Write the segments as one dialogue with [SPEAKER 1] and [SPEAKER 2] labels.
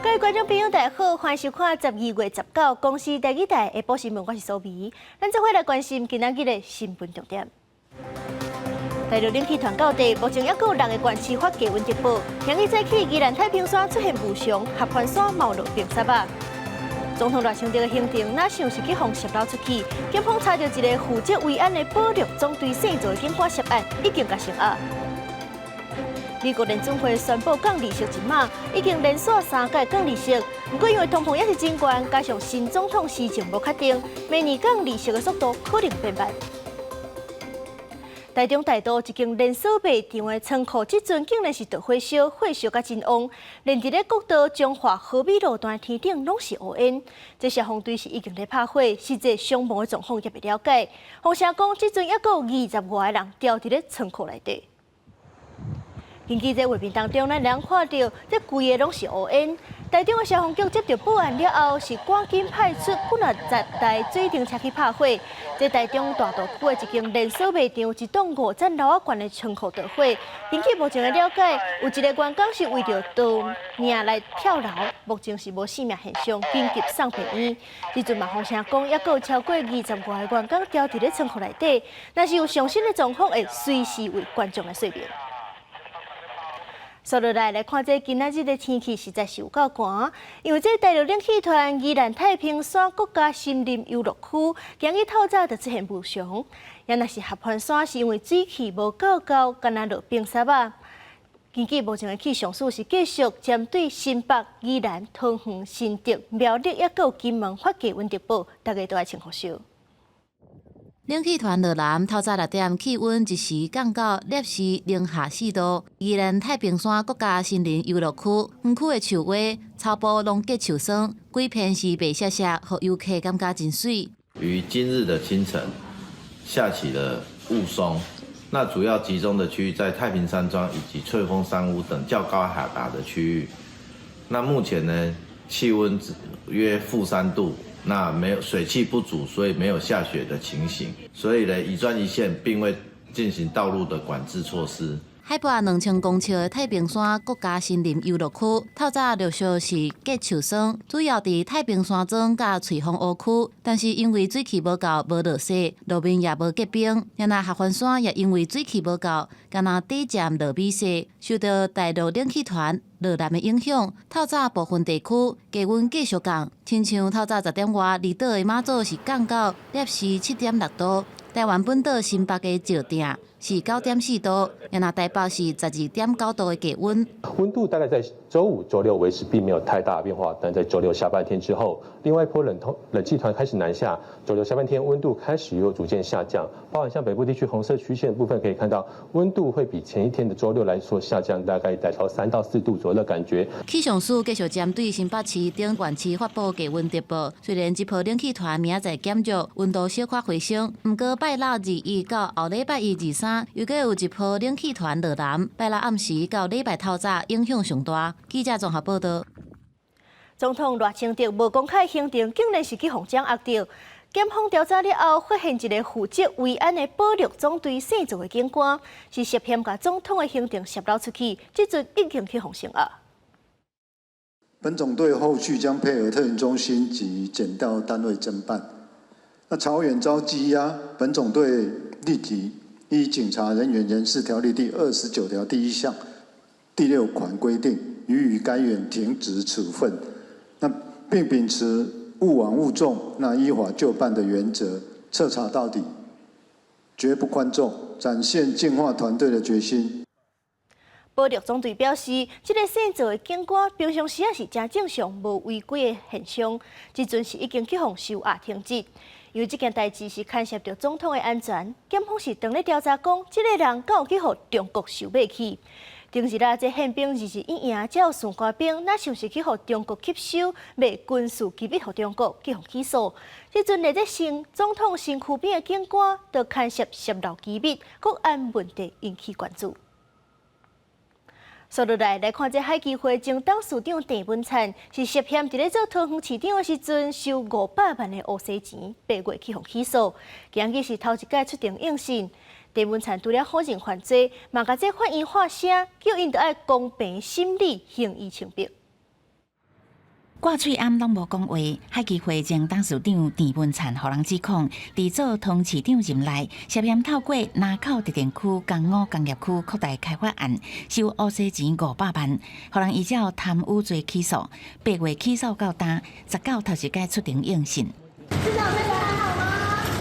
[SPEAKER 1] 各位观众朋友，大家好，欢迎收看12月19公视第2台下晡新闻，我是苏眉。咱这回来关心今仔日的新闻重点。大陆冷气团到地，目前还有6个县市发低温特报。今日早起，宜兰太平山出现雾凇，合欢山冒落冰沙啊。总统热清德的行程，哪想是去放石楼出去？警方查到一个负责维安的保六总队姓做的警官涉案，已经甲成案。美国联准会宣布降利息一码，已经连续3届降利息。不过因为通膨也是真高，加上新总统施政无确定，明年降利息的速度可能变慢。台中大道一间连锁卖场的仓库，即阵竟然是着火烧，火烧甲真旺，连伫咧国道彰化和美路段天顶拢是乌烟。这消防队是已经咧拍火，实际伤亡的状况也未了解。风声讲，即阵还有20外个人掉伫咧仓库内底。根据这画面当中，咱人看到这规个拢是乌烟。台中的消防局接到报案了后，是赶紧派出10台水电车去拍火。这台中大道区的一间连锁卖场，一栋5层楼啊悬的仓库着火。根据目前的了解，有一个员工是为着逃命来跳楼，目前是无性命现象，紧急送病院。即阵嘛，风声讲，还有超过20外个员工掉伫咧仓库内底，若是有上新的状况，会随时为观众来说明。接落来看这今仔日的天气实在是有够寒，因为这大陆冷气团宜兰太平山国家森林游乐区，今日透早就出现雾凇，也若是合欢山是因为水汽无够高，敢若落冰沙啊。根据目前的气象署是继续针对新北、宜兰、桃园、新竹、苗栗，还有金门发低温特报，大家都爱请好收。
[SPEAKER 2] 冷气团落南，透早6点，气温一时降到摄氏零下4度。宜兰太平山国家森林游乐区园区的树花、草坡拢结树霜，规片是白黠黠，互游客感觉真水。
[SPEAKER 3] 于今日的清晨，下起了雾凇，那主要集中的区域在太平山庄以及翠峰山屋等较高海拔的区域。那目前呢，气温约-3度。那没有水汽不足，所以没有下雪的情形，所以呢，宜专一线并未进行道路的管制措施。
[SPEAKER 2] 海拔2000公尺的太平山国家森林游乐区，透早陆续是结树霜，主要伫太平山庄甲翠峰湖区，但是因为水汽无够，无落雪，路面也无结冰。然后合欢山也因为水汽无够，敢若短暂落米雪，受到大陆冷气团落南的影响，透早部分地区低温继续降，亲像透早10点外，离岛的马祖是降到摄氏7.6度，台湾本岛新北的石碇是9.4度，然后台北是12.9度的低温。
[SPEAKER 4] 温度大概在周5、周6维持并没有太大的变化，但在周6下半天之后，另外一波冷气团开始南下，周6下半天温度开始又逐渐下降。包含像北部地区红色曲线的部分，可以看到温度会比前一天的周6来说下降，大概达到3到4度左右的感觉。
[SPEAKER 2] 气象署继续针对新北市等县市发布低温特报，虽然这波冷气团明仔载减弱，温度小可回升，不过拜六21到后礼拜1、23，又搁有一波冷气团落南，拜六暗时到礼拜透早影响上大。记者综合报道。
[SPEAKER 1] 总统热清德无公开行程，竟然是去放掌握到。检方调查了后，发现一个负责维安的保六总队姓做的警官，是涉嫌把总统的行程泄露出去，即阵已经去放成啊。
[SPEAKER 5] 本总队后续将配合特勤中心及检调单位侦办。那朝远遭羁押，本总队立即依《警察人员人事条例》第29条第1项第6款规定，予以该员停职处分。那并秉持勿枉勿纵，那依法就办的原则，彻查到底，绝不宽纵，展现净化团队的决心。
[SPEAKER 1] 保六总队表示，这个姓做的警官平常时也是真正常，无违规的现象，即阵是已经去互收押停职。因为这件代志是牵涉到总统的安全，检方是当咧调查讲，这个人敢有去互中国收买去？顶日啦，这宪兵日应赢，才有算官兵，那是不是去互中国吸收，卖军事机密互中国，去互起诉？即阵在这总统身躯边的警官，就牵涉泄露机密、国安问题，引起关注。接落来看这海基会前董事长郑文灿是涉嫌伫咧做桃园市长的时阵收500万的乌洗钱，8月去互起诉。今日是头一届出庭应讯，郑文灿除了否认犯罪，嘛甲这法院发声，叫因着爱公平审理，刑以清白。
[SPEAKER 6] 挂喙暗拢无讲话，海基会前董事长田文灿互人指控，伫做通市长任内，涉嫌透过南口特定区江澳工业区扩大开发案，收乌西钱500万，互人依照贪污罪起诉，8月起诉到今，19头一届出庭应讯。
[SPEAKER 7] 市长这个还好吗？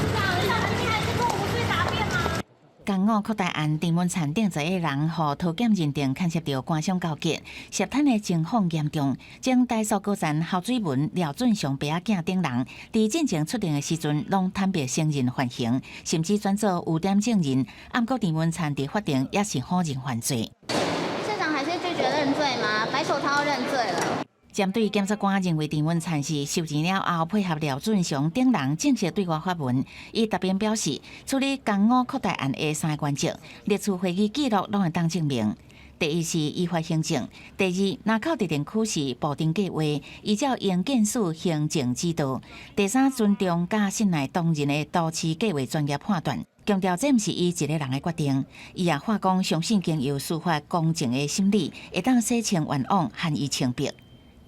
[SPEAKER 7] 市长，你今天还是跟我无罪答辩吗？
[SPEAKER 6] 江澳扩大案，田文灿等10个人，互桃检认定牵涉到官商勾结，涉贪的情况严重。将大数高站校水文廖俊祥爸仔囝等人，伫进前出庭的时阵，拢坦白承认犯行，甚至转做污点证人。暗过田文灿伫法庭也是否认犯罪。
[SPEAKER 7] 市长还是拒绝认罪吗？白手套认罪了。
[SPEAKER 6] 针对检察官认为田文灿是收钱了后，配合廖俊祥等人正式对外发文，伊答辩表示，处理江澳扩大案的3个原则，列出会议记录拢会当证明。第一是依法行政，第二南口特定区是布定计划，依照营建署行政指导。第三尊重甲信赖当人的都市计划专业判断，强调这毋是伊一个人的决定。伊也话讲，相信经由司法公正的审理，会当洗清冤枉，含伊清白。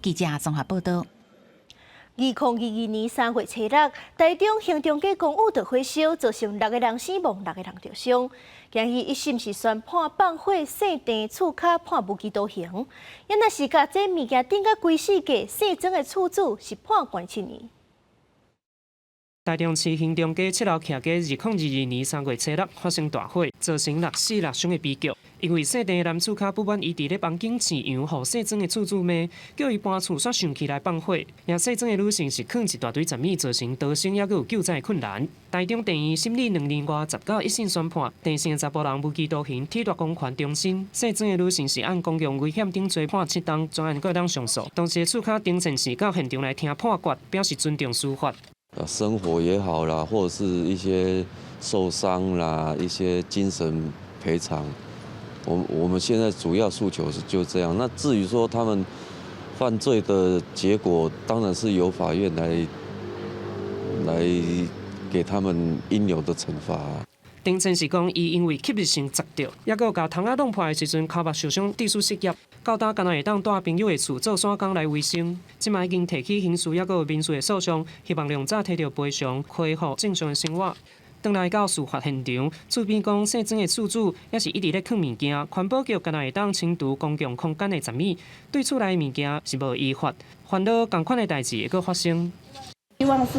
[SPEAKER 6] 记者综合报道。
[SPEAKER 1] 2022年3月初6，台中行中街公寓大火烧，造成6个人死亡，6个人受伤。今日一审是宣判放火姓郑厝脚判无期徒刑，也若是甲这物件顶甲规世界姓曾的厝主是判关7年。
[SPEAKER 8] 台中市行中街7楼徛街2022年3月初6发生大火，造成6死6伤的悲剧。因为姓郑的男厝脚不满伊伫咧房间饲羊，互姓曾的厝主骂，叫伊搬厝煞生气来放火。而姓曾的女性是囥一大堆杂物，造成逃生也有救灾困难。台中地院审理2年外19一审宣判，郑姓查甫人无期徒刑，体罚公权终身。姓曾的女性是按公共危险等罪判7档，专案各当上诉。当时的厝脚丁前是到现场来听判决，表示尊重司法。
[SPEAKER 9] 生活也好啦，或者是一些受伤啦，一些精神赔偿。我们现在主要诉求是就这样。那至于说他们犯罪的结果，当然是由法院来给他们应有的惩罚。
[SPEAKER 8] 丁前是讲，伊因为吸入性砸到，也佮甲窗仔弄破的时阵，脚目受伤，致使失业。到今敢若会当带朋友的厝做散工来维生。即卖已经提起刑事也佮民事的诉讼，希望量早摕到赔偿，恢复正常的生活。转来到事发现场，厝边讲姓曾的厝主也是一直咧藏物件，环保局敢若会当清除公共空间的杂物，对厝内物件是无依法，烦恼同款的代志会佮发生。
[SPEAKER 10] 希望市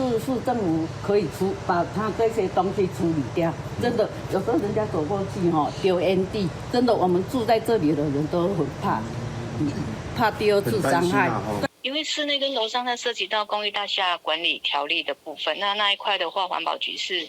[SPEAKER 10] 政府可以把他这些东西处理掉。真的，有时候人家走过去丢烟蒂，真的我们住在这里的人都很怕第二次伤害。
[SPEAKER 11] 因为室内跟楼上它涉及到公寓大厦管理条例的部分，那一块的话，环保局是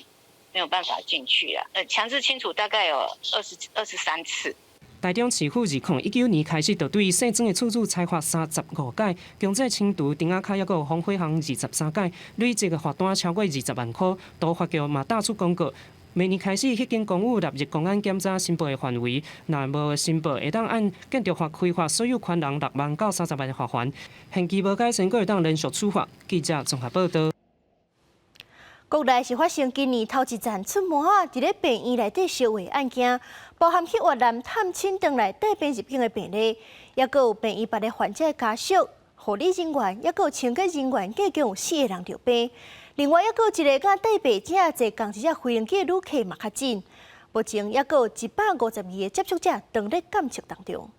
[SPEAKER 11] 没有办法进去啊。强制清除大概有23次。
[SPEAKER 8] 台中市府2019年开始，就对姓曾的厝主裁罚35届，强制清除顶仔卡也有防火巷23届，累计的罚单超过20万块。都发局嘛打出公告，明年开始迄间公寓纳入公安检查申报的范围，若无申报，会当按建筑法规划所有权人6万到30万的罚款。刑期无改善，阁会当连续处罚。记者综合报道。
[SPEAKER 1] 国内是发生今年头一站出门伫咧病院内底烧毁案件，包含去越南探亲回来带病入境的病例，也佮有病院别的患者的家属、护理人员，也佮有清洁人员，计共有4个人着病。另外，也佮有一个甲带病者坐共一只飞行机的旅客嘛确诊。目前也佮有152个接触者当咧监测当中。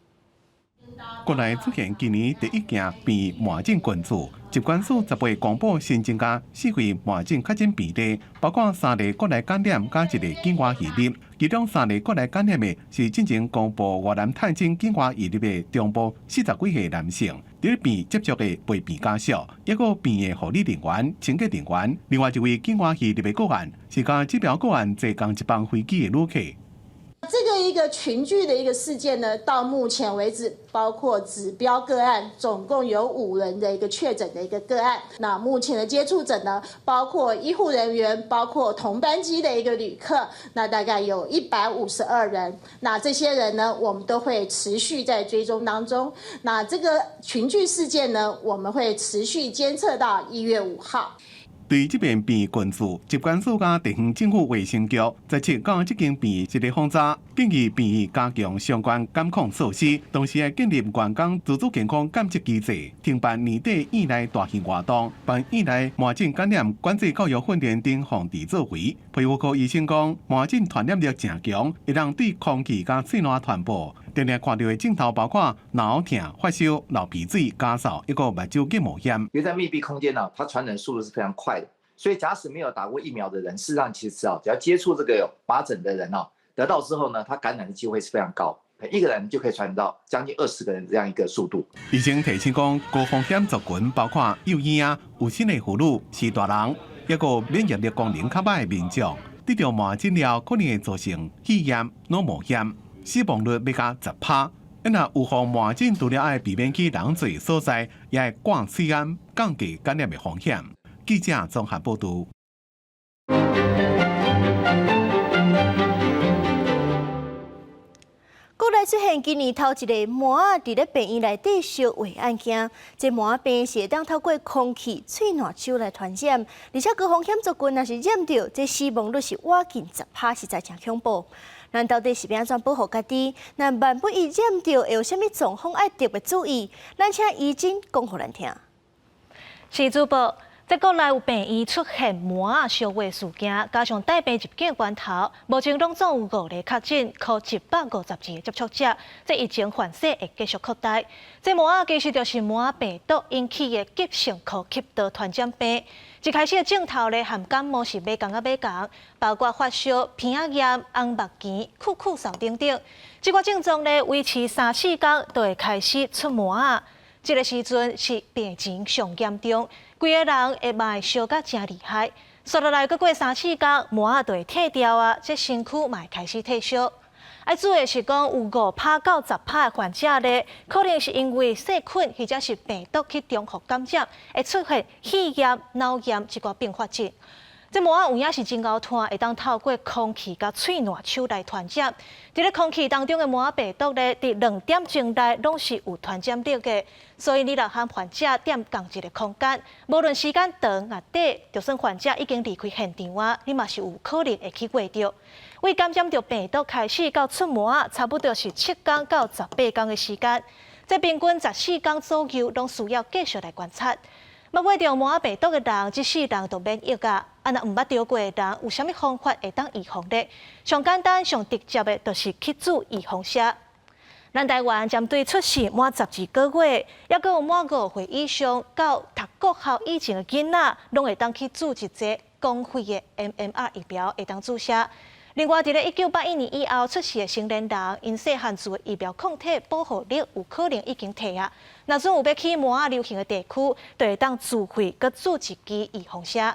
[SPEAKER 12] 国内出现今年第一件病慢诊群组，疾管署10月公布新增加4位慢诊确诊病例，包括3例国内感染加1例境外移入，其中3例国内感染的是进前公布越南探亲境外移入的中部40几岁男性，伫病接触的陪病家属，也有病的护理人员、清洁人员。另外一位境外移入的个案是甲指标个案坐共一班飞机的旅客。
[SPEAKER 13] 这个一个群聚的一个事件呢，到目前为止，包括指标个案，总共有5人的一个确诊的一个个案。那目前的接触者呢，包括医护人员，包括同班机的一个旅客，那大概有152人。那这些人呢，我们都会持续在追踪当中。那这个群聚事件呢，我们会持续监测到1月5号。
[SPEAKER 12] 对这边病关注，疾管署甲地方政府卫生局在设到这间病一个轰炸，建议病加强相关监控措施，同时建立员工自主健康监测机制，停办年底以内大型活动，办以内麻疹感染管制教育训练等防治作为。皮肤科医生讲，麻疹传染力正强，会让对空气甲水暖传播。常常看到的镜头包括脑痛、发烧、流鼻水、咳嗽，一个目睭感冒炎。
[SPEAKER 14] 因为在密闭空间呢，它传染速度是非常快的，所以假使没有打过疫苗的人，事实上其实只要接触这个有麻疹的人得到之后呢，他感染的机会是非常高，一个人就可以传染到将近20个人这样一个速度。
[SPEAKER 12] 医生提醒讲，高风险族群包括幼儿、有生的妇女、是大人，一个免疫力功能较歹的民众，得到麻疹了可能会造成肺炎、脑膜炎。死亡率要加10%，因若预防麻疹，除了爱避免去人侪所在，也爱管水安，降低感染的风险。记者综合报道。
[SPEAKER 1] 国内出现今年头一个麻伫咧病院内底烧化案件，这麻病是会当透过空气、喙暖手来传染，而且高风险族群若是染到，这死亡率是接近10%，实在真恐怖。咱到底是要安怎保护家己？那万不一染到，会有啥物状况爱特别注意？咱请医生讲互咱听。
[SPEAKER 15] 是主播。在国内有病院出现麻烧化事件，加上带病入境源头，目前拢总有5例确诊，和152个接触者，这疫情范围会继续扩大。这麻其实就是麻病毒引起的急性呼吸道传染病。一开始的症头咧，和感冒是马共，包括发烧、鼻仔炎、红目痍、酷嗽等等。这个症状咧维持3-4天，就会开始出麻。这个时阵是病情上严重，规个人会卖烧甲真厉害。续落来，过3-4天，麻就会退掉啊，这身躯嘛会开始退烧。要注意的是讲，有5%到10%的患者咧，可能是因为细菌或者是病毒去中和感染，会出现肺炎、脑炎一个并发症。这麻有影是真够痛，会当透过空气甲喙暖手来传染。伫咧空气当中的麻病毒咧，伫2点钟内拢是有传染力的。所以你若和患者踮同一个空间，无论时间长啊短，就算患者已经离开现场啊，你嘛是有可能会去过着。为感染着病毒开始到出麻，差不多是7天到18天的时间。这平均14天左右，拢需要继续来观察。要买着麻病毒的人，这世人都免疫啊！若唔捌得过的人，有啥物方法会当预防呢？上简单、上直接的，就是去做预防针。咱台湾针对出世满12个月，抑阁有满5岁以上到读国校以前的囡仔，拢会当去做一剂公费的 MMR 疫苗，会当注射。另外，伫咧1981年以后出世的成年人，因细汉做疫苗抗体保护力有可能已经退啊。若准有要去麻流行的地区，就会当自费佮做一支预防针。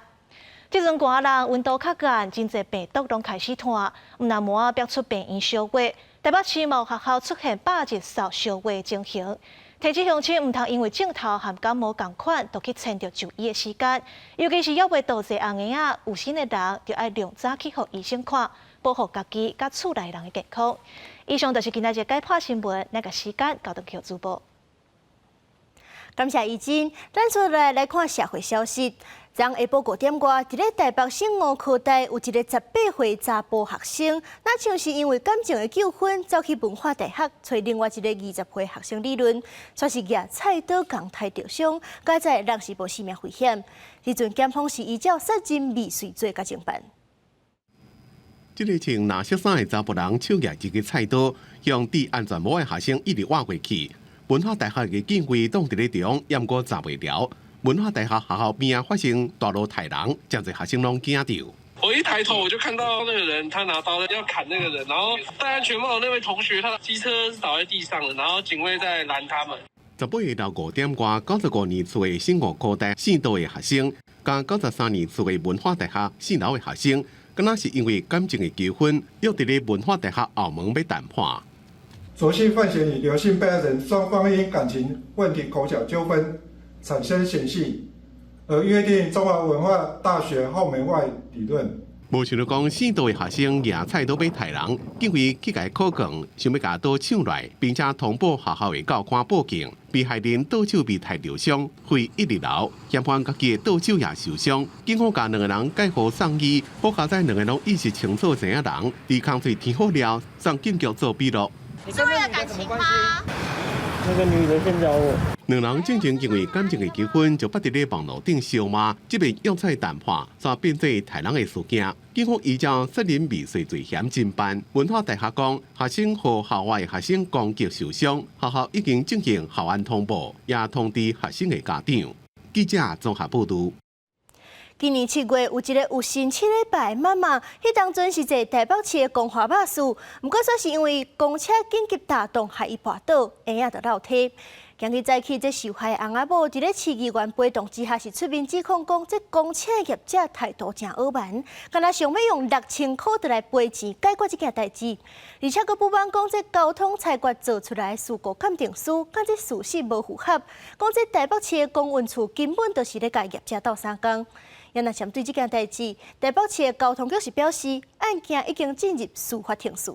[SPEAKER 15] 即阵寒人温度较悬，真侪病毒拢开始传。毋但麻逼出病院烧化，台北市某学校出现8日扫烧化的情形。提醒乡亲毋通因为症头和感冒同款，就去牵着就医的时间。尤其是还未到济红牙仔，有心的人就要量早去互医生看，保护家己甲厝内人的健康。以上就是今仔日解破新闻，那个时间交到给主播。
[SPEAKER 1] 感谢医生，咱出来看社会消息。昨下晡5点外，伫咧台北省5科大有一个18岁查甫学生，那像是因为感情的纠纷，走去文化大学找另外一个20岁学生理论，却是举菜刀共刣着伤，加在人是无生命危险。时阵检方是依照杀人未遂罪甲侦办。
[SPEAKER 12] 这个穿蓝色衫的查甫人手举一个菜刀，向戴安全帽的学生一直挖过去。文化大学的警卫挡伫咧中，掩过查袂了。文化大学学校边发生大路太人，真侪学生拢惊着。
[SPEAKER 16] 我一抬头我就看到那个人，他拿刀要砍那个人，然后戴安全帽的那位同学，他的机车是倒在地上的，然后警卫在拦他们。
[SPEAKER 12] 18日到5点外，95年厝的省5科大4度的学生，甲93年厝的文化大学4楼的学生，敢若是因为感情的纠纷，约伫咧文化大学后门要谈判。
[SPEAKER 17] 所幸范闲与刘姓被害人双方因感情问题口角纠纷产生嫌隙，而约定中华文化大学后门外理论。
[SPEAKER 12] 无想到讲，4度的学生野菜都被太人，竟为去解考卷，想要甲倒抢来，并且通报学校的教官报警。被害人倒手被太受伤，回1楼，嫌犯家己的倒手也受伤。警方甲2个人解互送医，好佳在2个人意识清楚成人，伫空水填好了，上警局做笔录。
[SPEAKER 7] 你是为了感情吗？
[SPEAKER 18] 那个女的先找我。
[SPEAKER 12] 2人正经因为感情的纠纷，就不得咧网络顶相骂，即便用菜谈判，煞变做杀人的事件。警方依照杀人未遂罪嫌侦办。文化大学讲，学生和校外学生攻击受伤，学校已经进行校安通报，也通知学生的家长。记者综合报道。
[SPEAKER 1] 今年7月有一个有生7礼拜的妈妈，迄当阵是坐台北市的公华巴士，不过说是因为公车紧急打动，害伊滑倒，婴仔就落体。今日早起，这受害翁仔某伫咧市议员陪同之下，是出面指控讲，这公车业者态度真傲慢，敢若想要用6000块就来赔钱解决这件代志，而且佫不满讲这交通裁决做出来的事故鉴定书，甲这事实无符合，讲这台北市的公运处根本就是咧甲业者斗相共。 也若针对这件代志，台北市的交通局是表示，案件已经进入司法程序。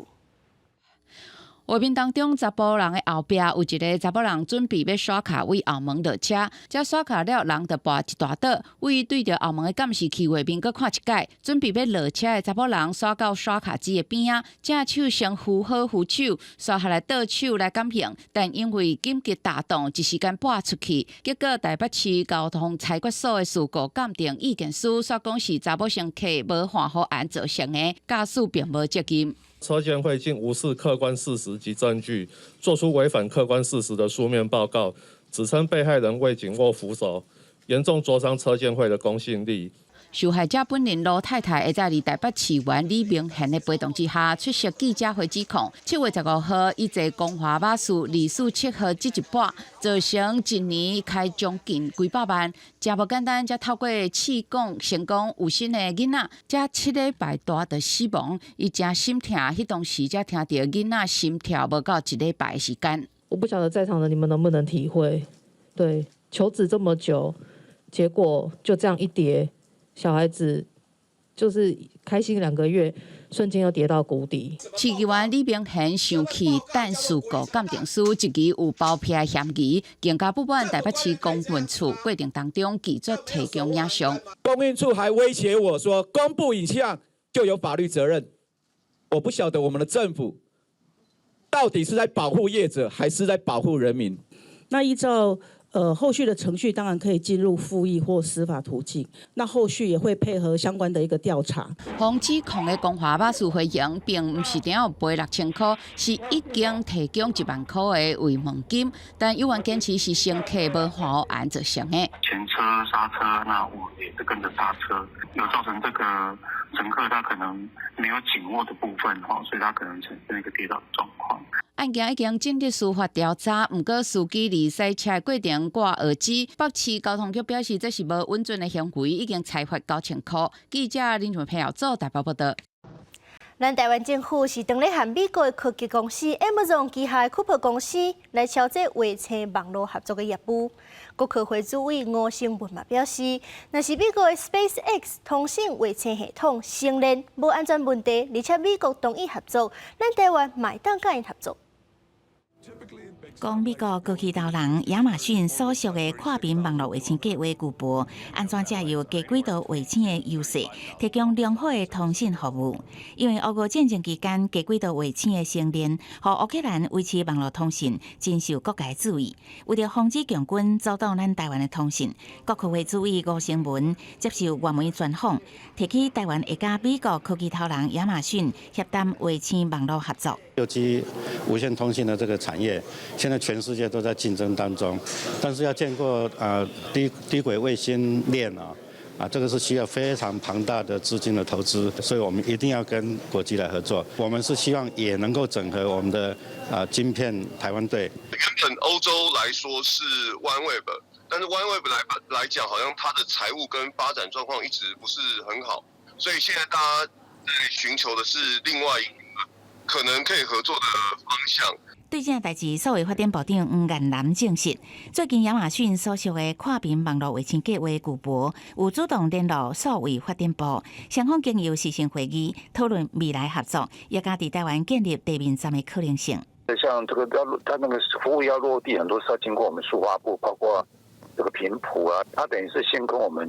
[SPEAKER 19] 画面当中，查甫人的后壁有一个查甫人准备要刷卡为后门落车，才刷卡了，人就跋一大倒，为对着后门的监视器画面搁看一摆，准备要落车的查甫人刷到刷卡机的边啊，正手先扶好扶手，刷下来倒手来感应，但因为紧急打动，一时间拨出去，结果台北市交通裁决所的事故鉴定意见书说讲是查某乘客无还好案造成的，驾驶并无责任。
[SPEAKER 20] 车监会竟无视客观事实及证据，作出违反客观事实的书面报告，指称被害人未紧握扶手，严重灼伤车监会的公信力。
[SPEAKER 19] 受害者本人罗太太会在台北市议员李明贤的陪同之下出席记者会，指控7月15号伊坐公华巴士24 7号这一班，造成一年开将近几百万。真无简单，才透过试讲成功有心的囡仔，才7礼拜大就死亡，伊真心痛。迄当时才听到囡仔心跳无到1礼拜的时间。
[SPEAKER 21] 我不晓得在场的你们能不能体会，对，求子这么久，结果就这样一跌。 小孩子就是开心2个月，瞬间又跌到谷底。
[SPEAKER 19] 市议员李明贤生气，但事故鉴定书一期有包庇嫌疑，更加不满台北市公运处过程当中拒绝提供影像。
[SPEAKER 22] 公运处还威胁我说，公布影像就有法律责任。我不晓得我们的政府到底是在保护业者，还是在保护人民？
[SPEAKER 21] 那依照。后续的程序当然可以进入复议或司法途径，那后续也会配合相关的一个调查。
[SPEAKER 19] 洪指控的公华巴士回应，并不是只有赔6000块，是已经提供1万块的慰问金，但有人坚持是乘客无还好案造成的。
[SPEAKER 23] 前车刹车，那我也是跟着刹车，有造成这个乘客他可能没有紧握的部分所以他可能产生一个跌倒的状况。
[SPEAKER 19] 案件已经进入司法调查，不过司机离赛车过程挂耳机，北市交通局表示这是无稳准的行为，已经裁罚9000块。记者林俊平做台北报道。
[SPEAKER 1] 咱台湾政府是当咧和美国的科技公司 Amazon 旗下的 Cooper 公司来敲这卫星网络合作的业务。国科会主委吴成文嘛表示，若是美国的 SpaceX 通信卫星系统承认无安全问题，而且美国同意合作，咱台湾嘛会当甲因合作。
[SPEAKER 6] 讲美国高级导人亚马逊所属的跨屏网络卫星计划巨擘，安怎借由低轨道卫星的优势，提供良好的通信服务。因为俄乌战争期间，低轨道卫星的星链，和乌克兰维持网络通信，真受各界注意。为了防止强军遭到咱台湾的通信，国科会主委吴成文接受外媒专访，提起台湾会甲美国科技导人亚马逊协谈卫星网络合作。
[SPEAKER 24] 6G 无线通信的这个产业，现在全世界都在竞争当中，但是要建构低轨卫星链这个是需要非常庞大的资金的投资，所以我们一定要跟国际来合作。我们是希望也能够整合我们的晶片台湾队。
[SPEAKER 25] 原本欧洲来说是 OneWeb， 但是 OneWeb 来讲，好像它的财务跟发展状况一直不是很好，所以现在大家在寻求的是另外一个可能可以合作的方向。
[SPEAKER 6] 对这代志，数位发展部长黄彦南证实，最近亚马逊所属的跨屏网络卫星计划巨擘有主动联络数位发展部，双方经由视讯会议讨论未来合作，也加伫台湾建立地面站的可能性。
[SPEAKER 23] 像这个它那个服务要落地，很多是要经过我们数发部，包括这个频谱啊，它等于是先跟我们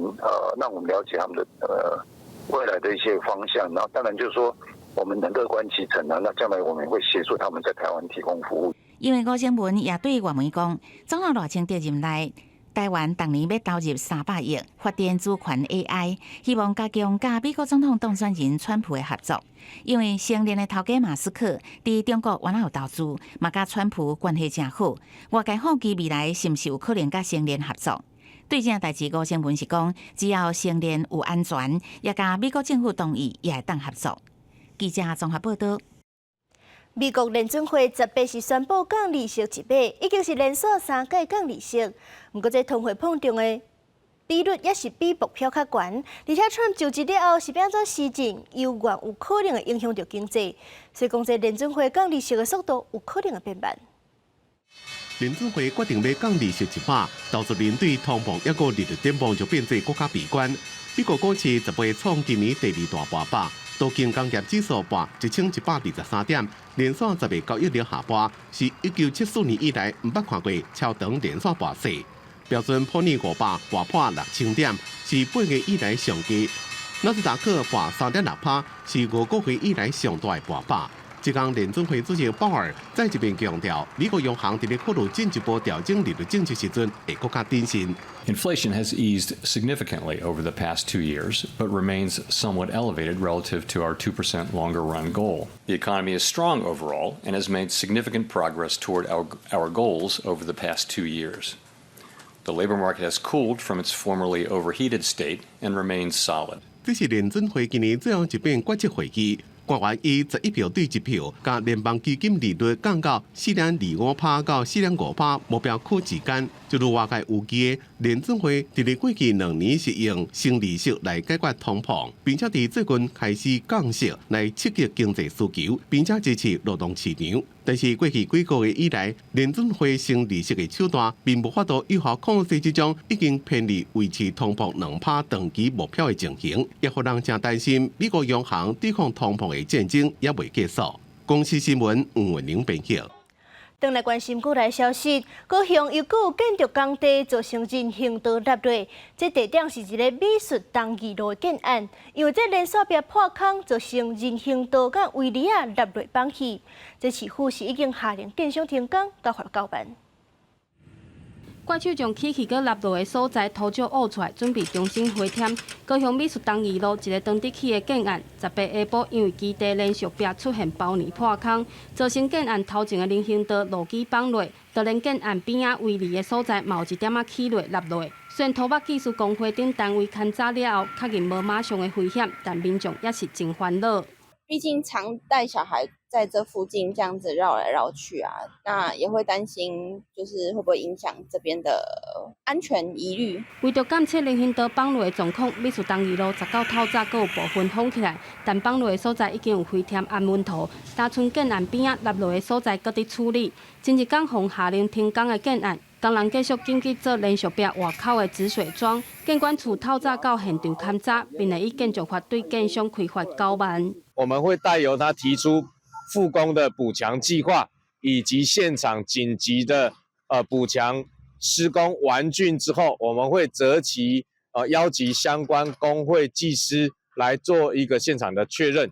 [SPEAKER 23] 让我们了解他们的未来的一些方向，然后当然就是说。我们能乐观其成啊，那将来我们会协助他们在台湾提供服务。
[SPEAKER 6] 因为吴成文也对外媒讲，总统赖清德任内，台湾当年要投入300亿发展主权 AI， 希望加强甲美国总统当选人川普的合作。因为成年的头家马斯克伫中国原来有投资，嘛甲川普关系真好，外界好奇未来是毋是有可能甲成年合作。对这代志，吴成文是讲，只要成年有安全，也甲美国政府同意，也会当合作。记者综合报道。美国联准会18时宣布降利息1码，已经是连续3届降利息。不过，这通货膨胀的比率也是比目标较悬，而且Trump就职了后是变做施政，有愿有可能会影响到经济，所以讲这联准会降利息的速度有可能会变慢。
[SPEAKER 12] 联准会决定要降利息1码，导致面对通膨抑个利率展望就变做更加悲观。美国股市10月创今年第2大跌幅。道琼工业指数跌1123点，连续10个交易日下跌，是1974年以来毋捌看过超长连续跌势。标准普尔500跌破6000点，是8月以来上低。纳斯达克跌3.6%，是5个月以来上大的跌幅。这天，联准会主席鲍尔再一遍强调，美国央行伫咧考虑进一步调整利率政策时阵，会更加谨慎。
[SPEAKER 2] Inflation has eased significantly over the past 2 years, but remains somewhat elevated relative to our 2% longer run goal. The economy is strong overall and has made significant progress toward our goals over the past 2 years. The labor market has cooled from its formerly overheated state and remains solid.
[SPEAKER 12] 这是联准会今年最后一遍决策会议。官员以11票对1票，将联邦基金利率降到4.25%到4.5%目标区之间，就如外界预期的，联准会伫咧过去2年是用升利息来解决通膨，并且伫最近开始降息来刺激经济需求，并且支持劳动市场。但是过去几个月以来，联准会升利息的手段并无法度有效控制这种已经偏离维持通膨2%长期目标的情形，也互人正担心美国央行对抗通膨的战争也未结束。公司新闻黄文玲编辑。转来关心国内消息，高雄又有建筑工地造成人行道落落，这地点是一个美术东义路的建案，因为这连续壁破空，造成人行道甲围篱啊落落放弃。这市府是已经下令建商停工，交罚交办。
[SPEAKER 3] 怪手将起去搁落落的所在土石挖出来，准备重新回填。高雄美术东义路一个当地起的建案，18下晡因为基地连续壁出现包泥破空，造成建案头前的人行道路基崩落，就连建案边仔围篱的所在，嘛有一点仔起落落落。虽然土木技术工会等单位勘查了后，确认无马上的危险，但民众也是真烦恼。
[SPEAKER 4] 毕竟常带小孩在这附近这样子绕来绕去啊，那也会担心，就是会不会影响这边的安全疑虑。
[SPEAKER 3] 为着监测人行道崩落的状况，美术东义路19透早阁有部分封起来，但崩落的所在已经有回填安稳图。大村建案边仔落落的所在阁伫处理。前一天奉下令停工的建案，工人继续紧急做连续壁外口的止水桩。建管处透早到现场勘查，并会以建筑法对建商开罚9万。
[SPEAKER 5] 我们会带由他提出复工的补强计划，以及现场紧急的补强施工完竣之后，我们会择期邀集相关工会技师来做一个现场的确认。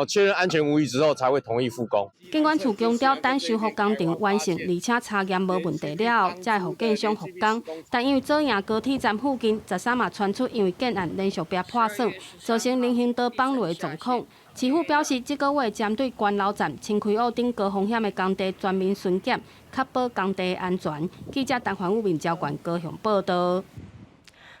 [SPEAKER 5] 确认安全无虞之后，才会同意复工。
[SPEAKER 3] 建管处强调，等修复工程完成，而且查验无问题了后，才会予建商复工。但因为左营高铁站附近13嘛传出，因为建案连续壁破损，造成人行道崩落的状况。市府表示，这个月针对关老站、青葵澳等高风险的工地全面巡检，确保工地安全。记者陈环武面交管高雄报道。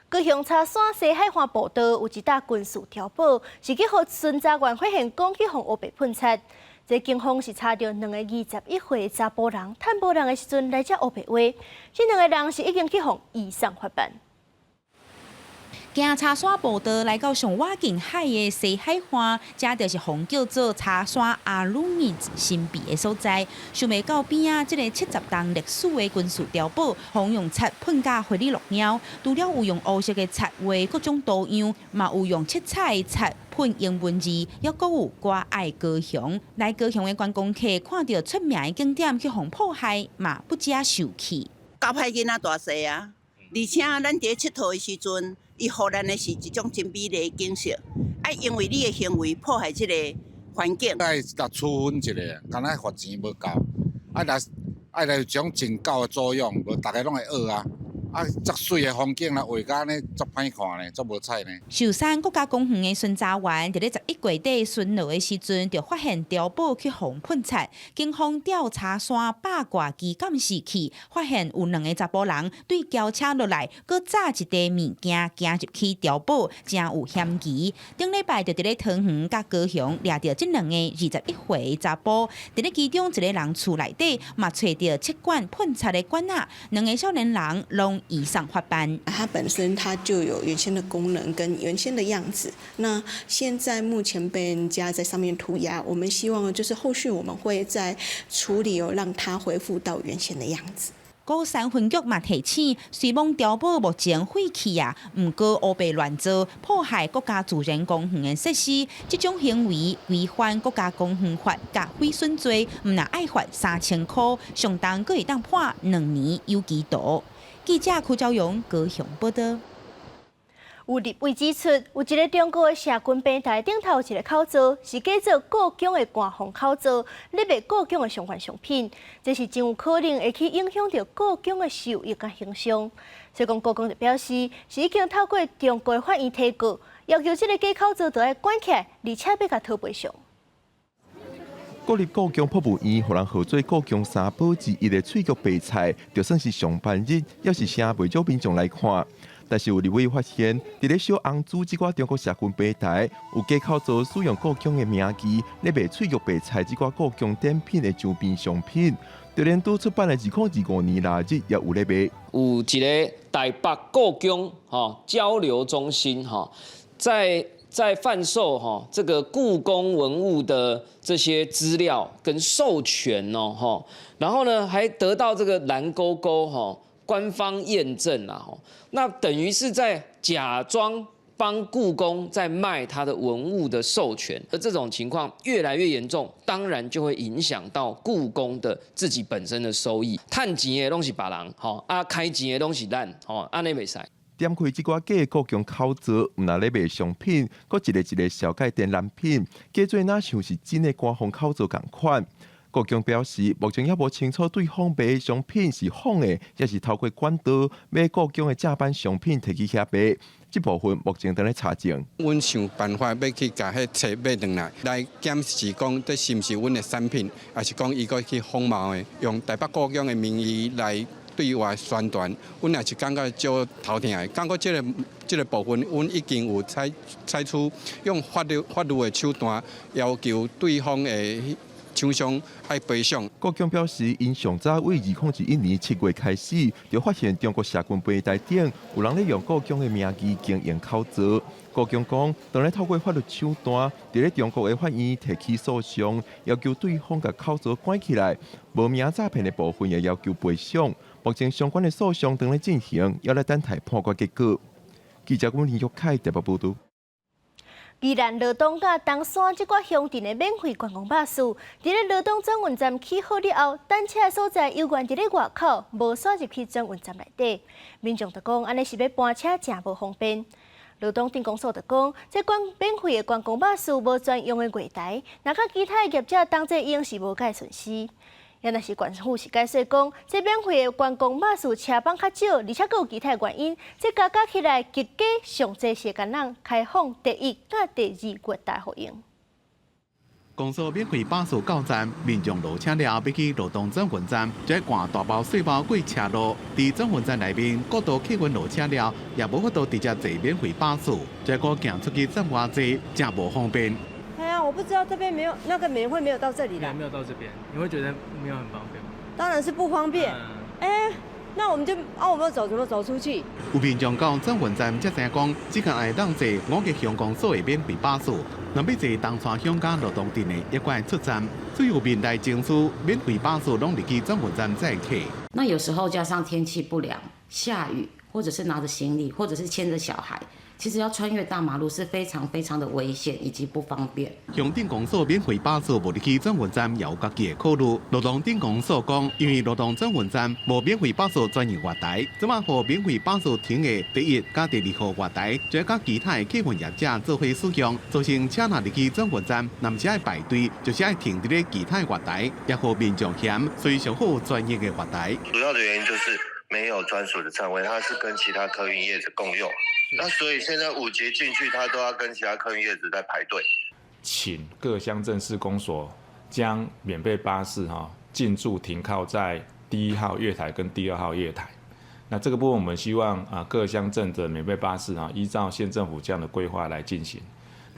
[SPEAKER 3] 高雄茶山西海岸步道有一搭军事碉堡，是去互巡查员发现攻击，互乌白喷漆。这警方是查到2个21岁查甫人探报人的时阵来遮乌白话，这2个人是已经去互移送法办。
[SPEAKER 8] 行茶山步道来到上瓦近海的西海岸，这就是风叫做茶山阿鲁米神秘的所在。想袂到边啊，这个70栋历史的军事碉堡，风用漆喷甲花里绿鸟，除了有用乌色的漆画各种多样，嘛有用七彩漆喷英文字，还阁有我爱高雄。来高雄的观光客看到出名的景点去互破坏，嘛不加受气。
[SPEAKER 9] 教歹囡仔大细啊，而且咱伫佚佗的时阵。伊予咱的是一种真美丽的景色，因为你的行为破坏这个环境。
[SPEAKER 10] 爱甲处分一下，敢若罚钱无够，爱来种真够的作用，无大家拢会学啊。遮水的风景啦，画甲安尼足歹看呢，足无彩呢。
[SPEAKER 8] 寿山国家公园的巡查员伫咧11月底巡逻的时阵，就发现碉堡去互喷漆，警方调查山八卦机监视器，发现有2个查甫人对轿车落来，搁炸一袋物件行入去碉堡，真有嫌疑。顶礼拜就伫咧桃园甲高雄掠到这2个21岁查甫，伫咧其中一个人厝内底嘛找到7管喷漆的管仔，2个少年人拢移上法办。
[SPEAKER 11] 它本身它就有原先的功能跟原先的样子，那现在目前被人家在上面涂鸦，我们希望就是后续我们会再处理让它恢复到原先的样子。
[SPEAKER 8] 高山分局嘛提醒，虽望碉堡目前废弃啊，毋过乌白乱造，破坏国家自然公园的设施，这种行为违反国家公园法甲毁损罪，毋但爱罚3000块，上重阁会当判2年有期徒。记者柯昭勇高雄报道。
[SPEAKER 1] 有立委指出，有一个中国的社群平台顶头一个口罩是假做故宫的官方口罩，咧卖故宫的相关商品，这是真有可能会去影响到故宫的收益甲形象。所以讲，故宫就表示是已经透过中国法院提告，要求这个假口罩就要关起来，而且要甲讨赔偿。
[SPEAKER 13] 国立故宫博物院，互人号做故宫三宝之一的翠玉白菜，就算是上班日，也是啥袂少民众来看。但是有立委发现，伫咧小红书这寡中国社群平台，有假口罩使用故宫的名字，咧卖翠玉白菜这寡故宫典品的周边商品。就连拄出版的2025年腊日，也有咧卖。
[SPEAKER 26] 有一个台北故宫交流中心在贩售这个故宫文物的这些资料跟授权然后呢还得到这个蓝勾勾官方验证啦那等于是在假装帮故宫在卖它的文物的授权，而这种情况越来越严重，当然就会影响到故宫的自己本身的收益。趁钱的拢是别人开钱的拢是咱安尼袂使。
[SPEAKER 13] 点开这寡假的故宫口罩，毋但咧卖商品，搁一个小概展览品，假做哪像是真的官方口罩共款。故宫表示，目前也无清楚对方卖的商品是仿的，也是透过管道买故宫的正版商品摕去遐卖。这部分目前正在查证。
[SPEAKER 24] 阮想办法要去甲迄册买转来检视讲，这是毋是阮的产品，还是讲伊个去仿冒的，用台北故宫的名义来对外宣传，阮也是感觉足头疼的。感觉这个部分，阮已经有采取用法律的手段要求对方的厂商爱赔偿。
[SPEAKER 13] 故宫表示，因上早为2021年7月开始，就发现中国社群平台顶有人咧用故宫的名义经营口罩。故宫讲，当然透过法律手段，伫咧中国的法院提起诉讼，要求对方甲口罩关起来。无名诈骗的部分也要求赔偿。目前相关的诉讼正在进行，要来等待判决结果。记者阮林玉凯台北报道。
[SPEAKER 1] 宜兰罗东甲东山这寡乡镇的免费观光巴士，伫咧罗东转运站起好了后，单车所在犹原伫咧外口，无刷入去转运站内底。民众就讲，安尼是要搬车真无方便。罗东镇公所就讲，这款免费的观光巴士无专用的月台，若甲其他的业者当作用是无解损失。也若是县府是解释讲，这免费的观光巴士车帮较少，而且佫有其他原因，这加起来极计上济是间人开放第1甲第2月台服用。
[SPEAKER 12] 公所免费巴士到站，民众落车了要去罗东转运站，再赶大包细包过车路。伫转运站内面，各度客运落车了，也无法度直接坐免费巴士，再个行出去站外坐，真无方便。
[SPEAKER 27] 哎呀，我不知道这边没有那个免费没有到这里来，
[SPEAKER 28] 没有到这边，你会觉得没有很方便吗？
[SPEAKER 27] 当然是不方便。那我们就我们走怎么走出去？
[SPEAKER 12] 有民众到转运站才知讲，只cần爱当坐5个香港所的免费巴士，若要坐东川香港罗东镇的，一关出站。所以有民代证书，免费巴士拢入去转运站再客。
[SPEAKER 7] 那有时候加上天气不良、下雨，或者是拿着行李，或者是牵着小孩。其实要穿越大马路是非常非常的危险以及不方便。
[SPEAKER 12] 向顶公所免费巴士无入去转运站也有家己的考虑。罗东顶公所讲，因为罗东转运站无免费巴士专用月台，即马互免费巴士停的第一、甲第二号月台，就要甲其他的客运业者做伙使用，造成车若入去转运站，男是爱排队，就是爱停伫咧其他的月台，也互民众嫌，所以上好专业的月台。
[SPEAKER 14] 主要的原因就是没有专属的站位，它是跟其他客运业者共用。那所以现在5节进去，他都要跟其他客运业者在排队。
[SPEAKER 15] 请各乡镇市公所将免费巴士进驻停靠在第1号月台跟第2号月台。那这个部分我们希望各乡镇的免费巴士依照县政府这样的规划来进行。